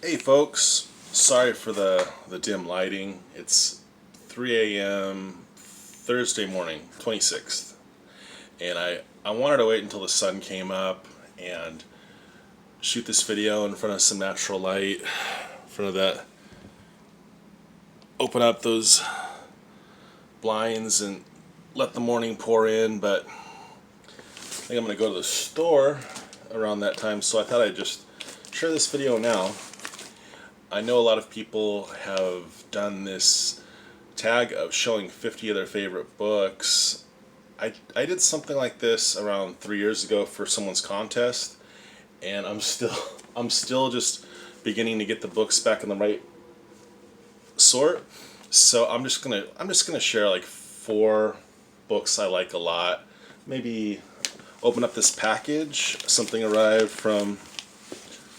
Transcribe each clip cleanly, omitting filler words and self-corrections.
Hey folks, sorry for the dim lighting. It's 3 a.m. Thursday morning, 26th. And I wanted to wait until the sun came up and shoot this video in front of some natural light, in front of that, open up those blinds and let the morning pour in, but I think I'm going to go to the store around that time, so I thought I'd just share this video now. I know a lot of people have done this tag of showing 50 of their favorite books. I did something like this around 3 years ago for someone's contest, and I'm still just beginning to get the books back in the right sort. So I'm just gonna share like 4 books I like a lot. Maybe open up this package. Something arrived from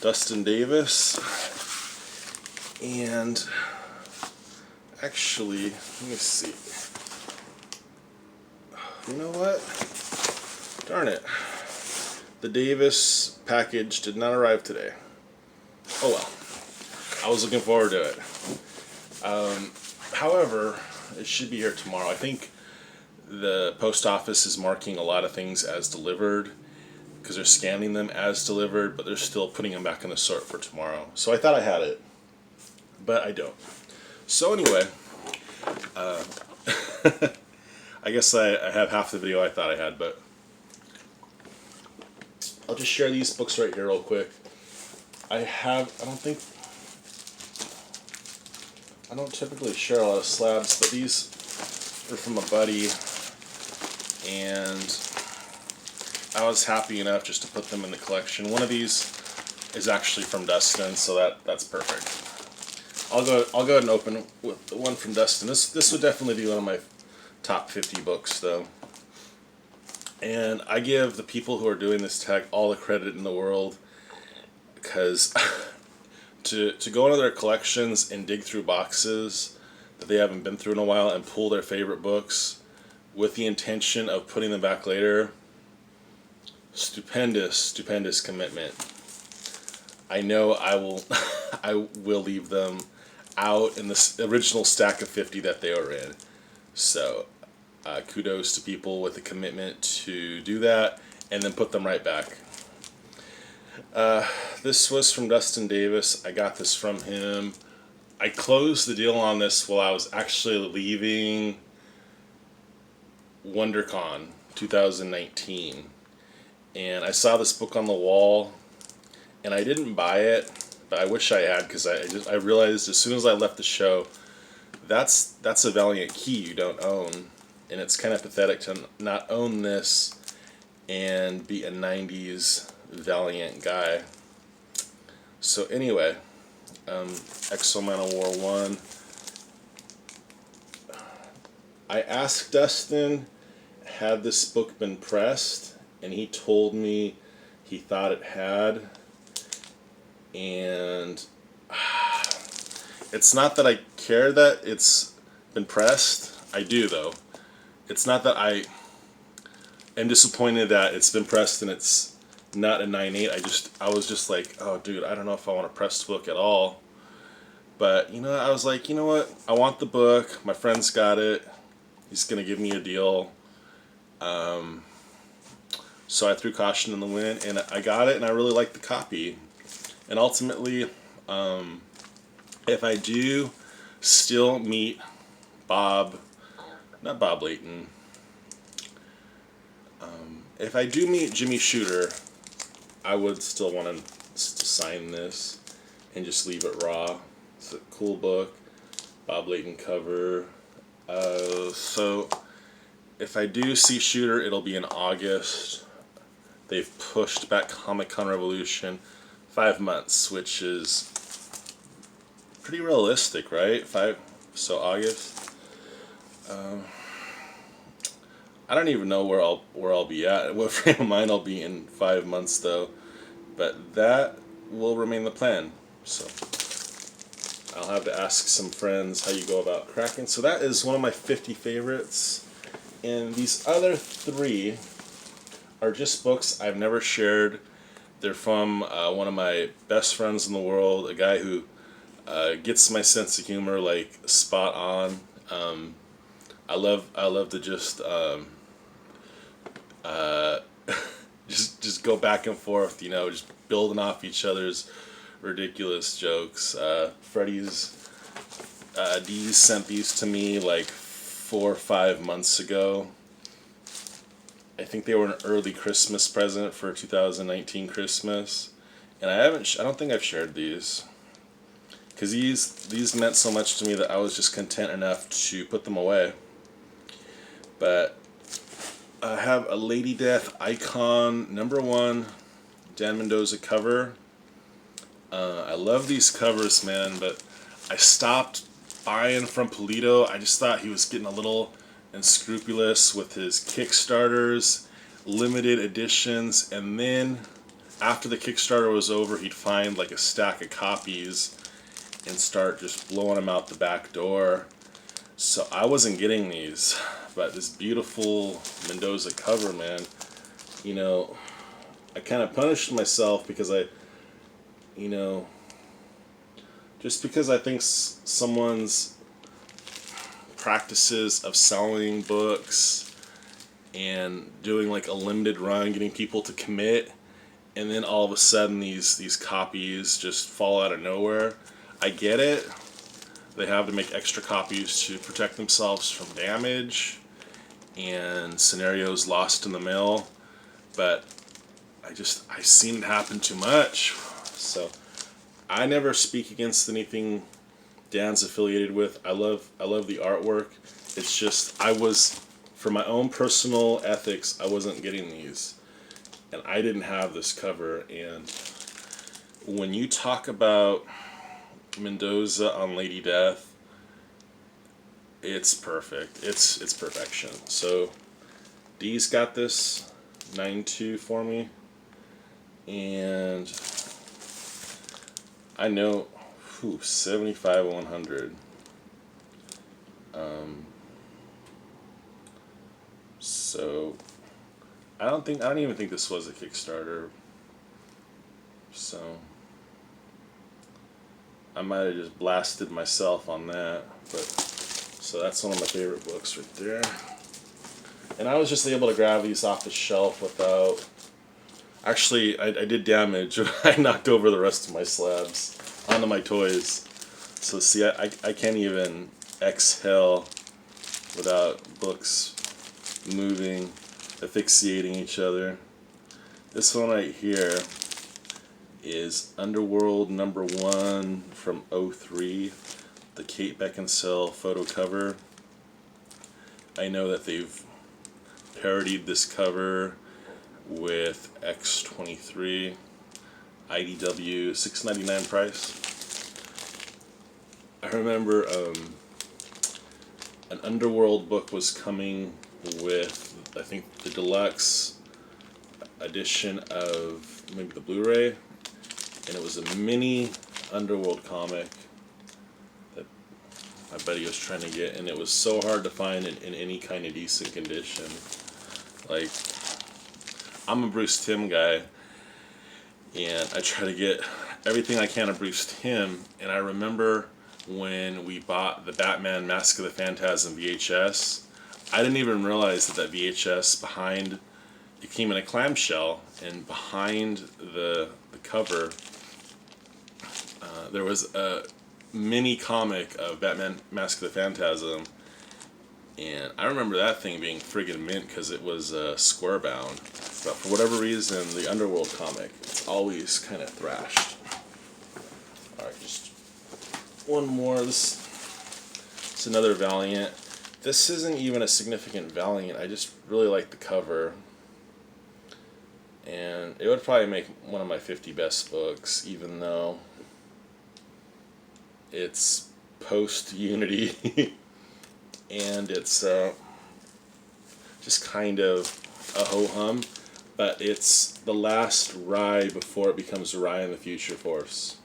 Dustin Davis. And actually, let me see. You know what? Darn it. The Davis package did not arrive today. Oh well. I was looking forward to it. However, it should be here tomorrow. I think the post office is marking a lot of things as delivered because they're scanning them as delivered, but they're still putting them back in the sort for tomorrow. So I thought I had it, but I don't. So anyway, I guess I have half the video I thought I had, but I'll just share these books right here real quick. I don't typically share a lot of slabs, but these are from a buddy, and I was happy enough just to put them in the collection. One of these is actually from Dustin, so that's perfect. I'll go ahead and open with the one from Dustin. This would definitely be one of my top 50 books, though. And I give the people who are doing this tag all the credit in the world, because to go into their collections and dig through boxes that they haven't been through in a while and pull their favorite books with the intention of putting them back later, stupendous commitment. I know I will leave them out in the original stack of 50 that they were in. So kudos to people with the commitment to do that and then put them right back. This was from Dustin Davis. I got this from him. I closed the deal on this while I was actually leaving WonderCon 2019. And I saw this book on the wall, and I didn't buy it, but I wish I had, because I realized as soon as I left the show, that's a Valiant key you don't own, and it's kind of pathetic to not own this and be a 90s Valiant guy. So anyway, X-O Manowar 1. I asked Dustin, had this book been pressed, and he told me he thought it had. And it's not that I care that it's been pressed. I do, though. It's not that I am disappointed that it's been pressed and it's not a 9.8. I was just like, oh dude, I don't know if I want a pressed book at all. But I was like, you know what? I want the book. My friend's got it. He's gonna give me a deal. So I threw caution in the wind, and I got it, and I really like the copy. And ultimately, if I do still meet not Bob Layton, if I do meet Jimmy Shooter, I would still want to sign this and just leave it raw. It's a cool book, Bob Layton cover. So if I do see Shooter, it'll be in August. They've pushed back Comic-Con Revolution 5 months, which is pretty realistic, right? So August. I don't even know where I'll be at. What frame of mind I'll be in 5 months, though. But that will remain the plan. So I'll have to ask some friends how you go about cracking. So that is one of my 50 favorites. And these other 3 are just books I've never shared They're from one of my best friends in the world, a guy who gets my sense of humor like spot on. I love to just just go back and forth, just building off each other's ridiculous jokes. Dee's sent these to me like 4 or 5 months ago. I think they were an early Christmas present for 2019 Christmas, and I don't think I've shared these, because these meant so much to me that I was just content enough to put them away. But I have a Lady Death Icon #1 Dan Mendoza cover. I love these covers, man, but I stopped buying from Polito. I just thought he was getting a little unscrupulous with his Kickstarters, limited editions, and then after the Kickstarter was over, he'd find like a stack of copies and start just blowing them out the back door. So I wasn't getting these, but this beautiful Mendoza cover, man, I kind of punished myself because just because I think someone's practices of selling books and doing like a limited run, getting people to commit, and then all of a sudden these copies just fall out of nowhere. I get it. They have to make extra copies to protect themselves from damage and scenarios lost in the mail, but I've seen it happen too much. So I never speak against anything Dan's affiliated with. I love the artwork. It's just for my own personal ethics, I wasn't getting these, and I didn't have this cover. And when you talk about Mendoza on Lady Death, it's perfect. It's perfection. So Dee's got this 9.2 for me, and I know 75-100. So I don't even think this was a Kickstarter. So I might have just blasted myself on that, but so that's one of my favorite books right there. And I was just able to grab these off the shelf without. Actually, I did damage. I knocked over the rest of my slabs onto my toys. So see, I can't even exhale without books moving, asphyxiating each other. This one right here is Underworld #1 from '03, the Kate Beckinsale photo cover. I know that they've parodied this cover with X23, IDW, $6.99 price. I remember an Underworld book was coming with, I think, the deluxe edition of maybe the Blu-ray, and it was a mini Underworld comic that my buddy was trying to get, and it was so hard to find in any kind of decent condition. Like, I'm a Bruce Timm guy, and I try to get everything I can of Bruce Timm, and I remember when we bought the Batman Mask of the Phantasm VHS, I didn't even realize that VHS behind, it came in a clamshell, and behind the cover, there was a mini comic of Batman Mask of the Phantasm, and I remember that thing being friggin' mint because it was square bound. But for whatever reason, the Underworld comic, it's always kind of thrashed. Alright, just one more. This is another Valiant. This isn't even a significant Valiant. I just really like the cover. And it would probably make one of my 50 best books, even though it's post-Unity. And it's just kind of a ho-hum. But it's the last Rai before it becomes Rai in the Future Force.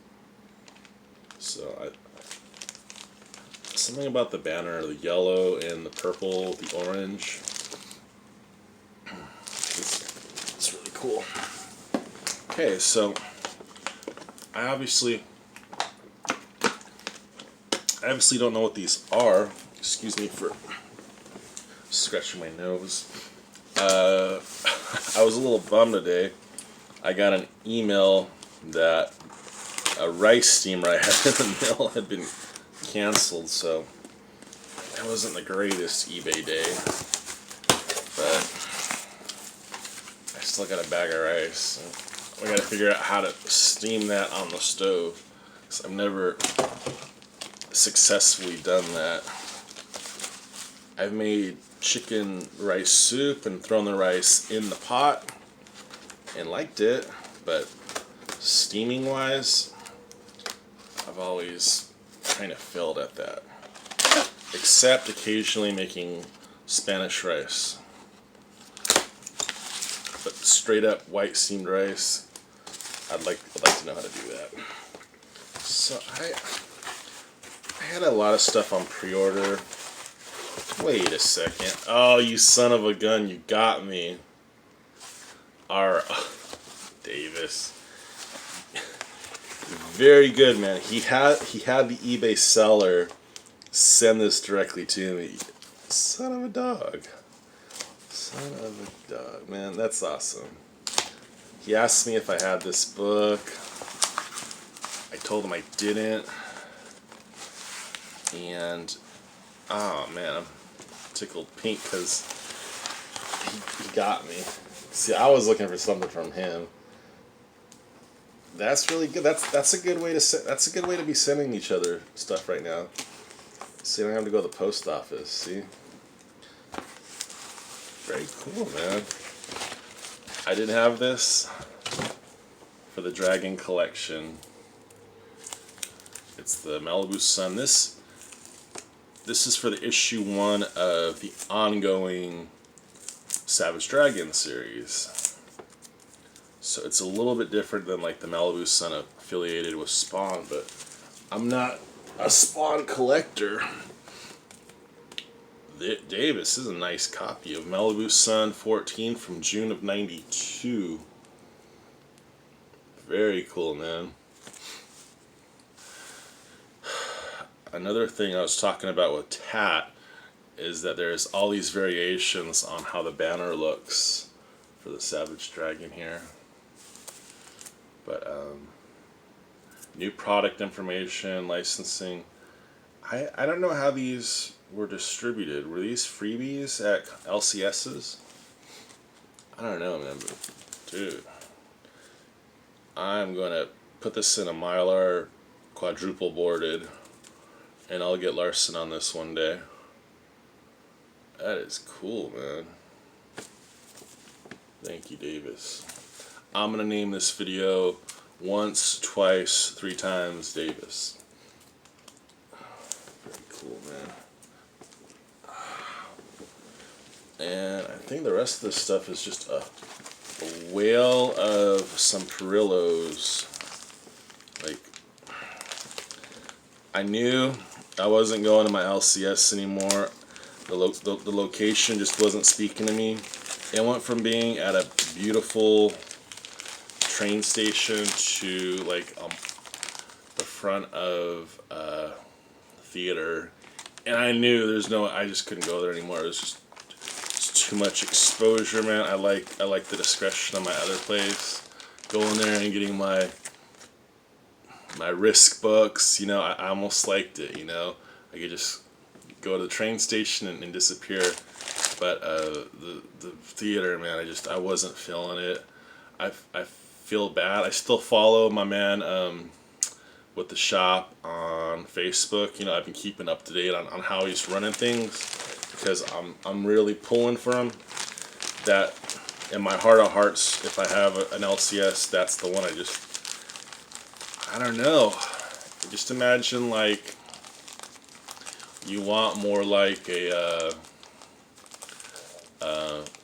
So something about the banner, the yellow and the purple, the orange. It's really cool. Okay, so I obviously don't know what these are. Excuse me for scratching my nose. I was a little bummed today. I got an email that a rice steamer I had in the mill had been canceled, so it wasn't the greatest eBay day. But I still got a bag of rice. We gotta figure out how to steam that on the stove, 'cause I've never successfully done that. I've made chicken rice soup and thrown the rice in the pot and liked it, but steaming wise, I've always kind of failed at that. Except occasionally making Spanish rice. But straight up white steamed rice, I'd like to know how to do that. So I had a lot of stuff on pre-order. Wait a second. Oh, you son of a gun, you got me. Davis. Very good, man. He had the eBay seller send this directly to me. Son of a dog. Son of a dog. Man, that's awesome. He asked me if I had this book. I told him I didn't. And, oh man, I'm tickled pink because he got me. See, I was looking for something from him. That's really good. That's a good way to be sending each other stuff right now. So you don't have to go to the post office. See, very cool, man. I did have this for the Dragon collection. It's the Malibu Sun. This is for the issue 1 of the ongoing Savage Dragon series. So it's a little bit different than like the Malibu Sun affiliated with Spawn, but I'm not a Spawn collector. Davis is a nice copy of Malibu Sun 14 from June of '92. Very cool, man. Another thing I was talking about with Tat is that there's all these variations on how the banner looks for the Savage Dragon here. But new product information, licensing. I don't know how these were distributed. Were these freebies at LCS's? I don't know, man, but dude, I'm gonna put this in a Mylar quadruple boarded, and I'll get Larson on this one day. That is cool, man. Thank you, Davis. I'm gonna name this video once, twice, 3 times Davis. Very cool, man. And I think the rest of this stuff is just a whale of some Perillos. Like, I knew I wasn't going to my LCS anymore. The location just wasn't speaking to me. It went from being at a beautiful train station to like the front of a theater, and I knew I just couldn't go there anymore. It was just too much exposure, man. I like the discretion of my other place. Going there and getting my Risk books, you know, I almost liked it, you know. I could just go to the train station and disappear. But the theater, man, I wasn't feeling it. I feel bad. I still follow my man with the shop on Facebook. You know, I've been keeping up to date on how he's running things, because I'm really pulling for him. That in my heart of hearts, if I have an LCS, that's the one. I don't know. Just imagine like you want more like a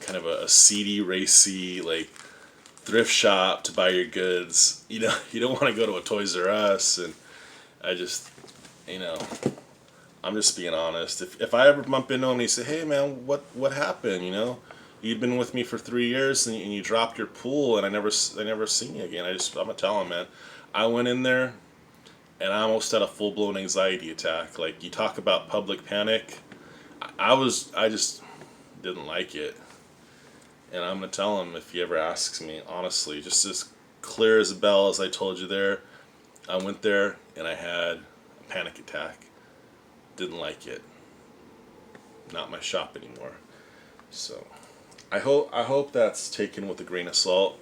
kind of a seedy, racy, like thrift shop to buy your goods. You know, you don't want to go to a Toys R Us, and you know, I'm just being honest. If I ever bump into him and he say, "Hey man, what happened?" You know, you'd been with me for 3 years and you dropped your pool and I never seen you again. I'm gonna tell him, man. I went in there and I almost had a full blown anxiety attack. Like, you talk about public panic. I just didn't like it. And I'm gonna tell him if he ever asks me, honestly, just as clear as a bell as I told you there. I went there and I had a panic attack. Didn't like it. Not my shop anymore. So I hope that's taken with a grain of salt,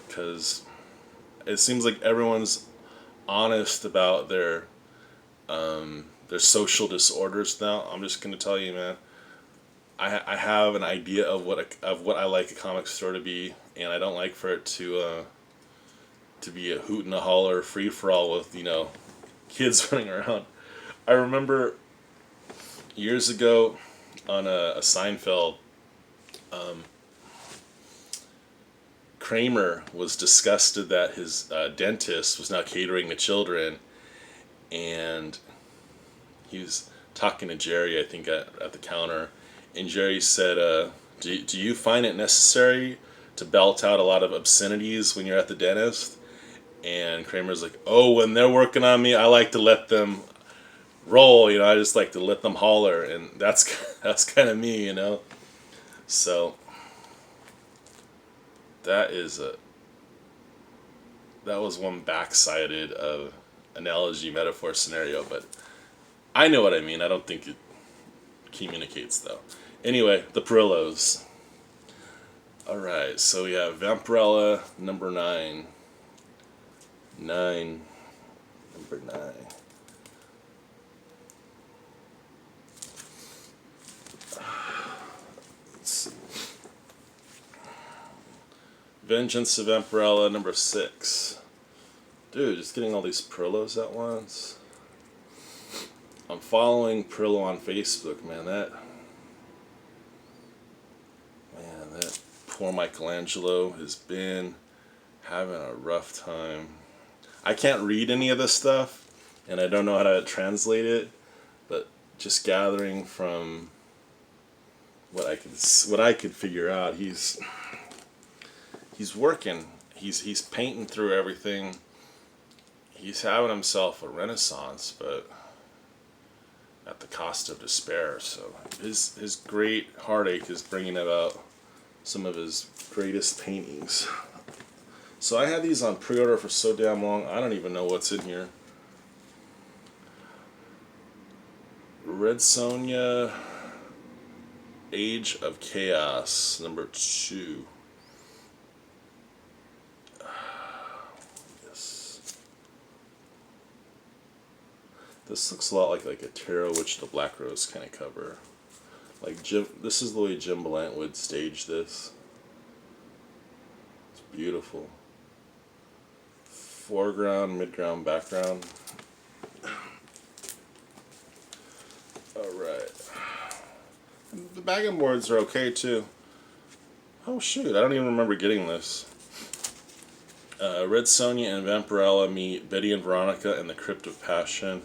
because it seems like everyone's honest about their social disorders now. I'm just gonna tell you, man. I have an idea of what I like a comic store to be, and I don't like for it to be a hoot and a holler free for all with kids running around. I remember years ago on a Seinfeld, Kramer was disgusted that his dentist was now catering to children, and he was talking to Jerry, I think, at the counter, and Jerry said, do you find it necessary to belt out a lot of obscenities when you're at the dentist? And Kramer's like, oh, when they're working on me, I like to let them roll, I just like to let them holler, and that's kind of me, So that was one backsided of analogy, metaphor, scenario, but I know what I mean. I don't think it communicates, though. Anyway, the Perillos. Alright, so we have Vampirella number 9. Number 9. Let's see. Vengeance of Vampirella number 6. Dude, just getting all these Perillos at once. I'm following Perillo on Facebook, man. That poor Michelangelo has been having a rough time. I can't read any of this stuff, and I don't know how to translate it, but just gathering from what I could figure out, he's working. He's painting through everything. He's having himself a renaissance, but at the cost of despair. So his great heartache is bringing about some of his greatest paintings. So I had these on pre-order for so damn long, I don't even know what's in here. Red Sonja, Age of Chaos, number 2. Yes. This looks a lot like a Tarot Witch the Black Rose kind of cover. This is the way Jim Belant would stage this. It's beautiful. Foreground, midground, background. Alright. The bagging boards are okay too. Oh shoot, I don't even remember getting this. Red Sonja and Vampirella meet Betty and Veronica in the Crypt of Passion.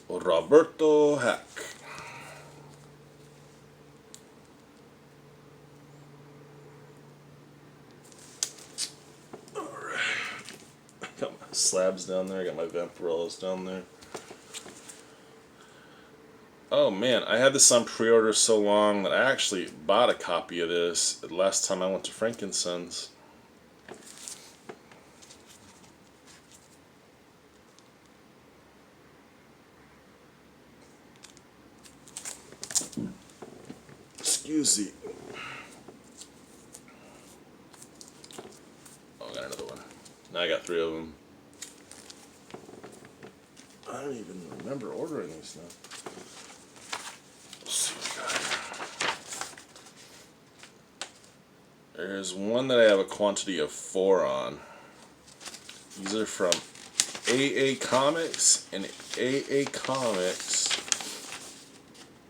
Roberto Hack. Got my slabs down there, I got my Vampirellas down there. Oh man, I had this on pre-order so long that I actually bought a copy of this the last time I went to Frankensons. Excuse me. Oh, I got another one. Now I got 3 of them. I don't even remember ordering these now. Let's see what we got. There's one that I have a quantity of 4 on. These are from AA Comics, and AA Comics,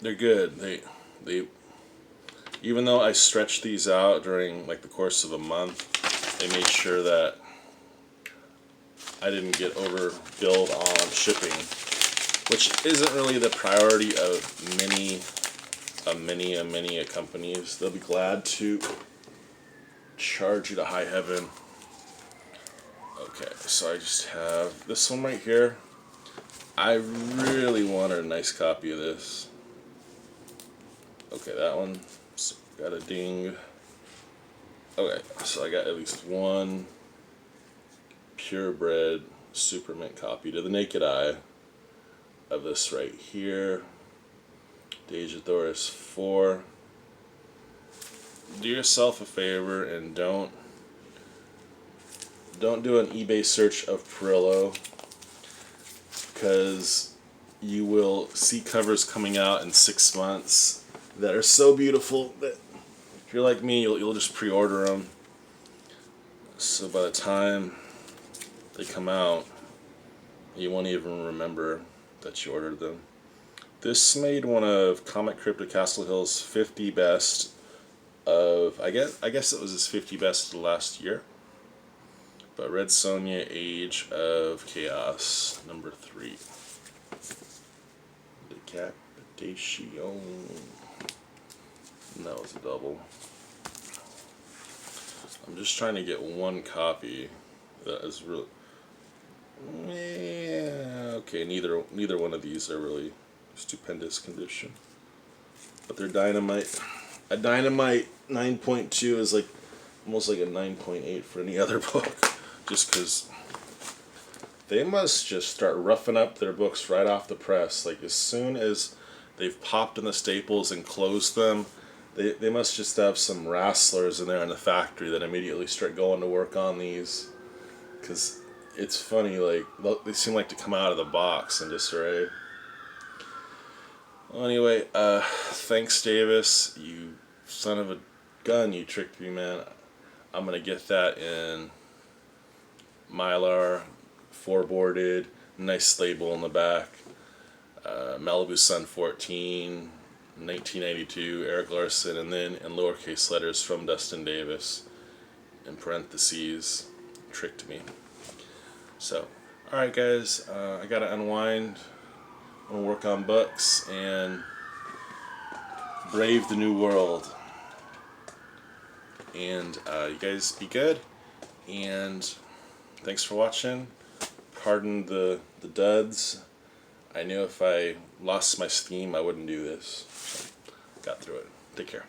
they're good. They even though I stretched these out during the course of a month, they made sure that I didn't get overbilled on shipping, which isn't really the priority of many many companies. They'll be glad to charge you to high heaven. Okay, so I just have this one right here. I really wanted a nice copy of this. Okay, that one. So got a ding. Okay, so I got at least one purebred super mint copy to the naked eye of this right here. Daejarthorus 4. Do yourself a favor and don't do an eBay search of Perillo, because you will see covers coming out in 6 months that are so beautiful that if you're like me, you'll just pre-order them. So by the time they come out, you won't even remember that you ordered them. This made one of Comic Crypto Castle Hill's 50 best of, I guess it was his 50 best of the last year. But Red Sonja, Age of Chaos, number 3. Decapitation. And that was a double. I'm just trying to get one copy that is really. Yeah, okay, neither one of these are really stupendous condition. But they're dynamite. A dynamite 9.2 is like almost like a 9.8 for any other book. Just because they must just start roughing up their books right off the press. Like as soon as they've popped in the staples and closed them, they must just have some wrestlers in there in the factory that immediately start going to work on these. Because it's funny, like they seem like to come out of the box in disarray. Well, anyway, thanks Davis, you son of a gun, you tricked me, man. I'm gonna get that in Mylar, 4-boarded, nice label in the back. Malibu Sun 14, 1992, Eric Larson, and then in lowercase letters from Dustin Davis, in parentheses, tricked me. So, alright guys, I gotta unwind, I'm gonna work on books, and brave the new world. And you guys be good, and thanks for watching. Pardon the duds. I knew if I lost my steam I wouldn't do this. So, got through it. Take care.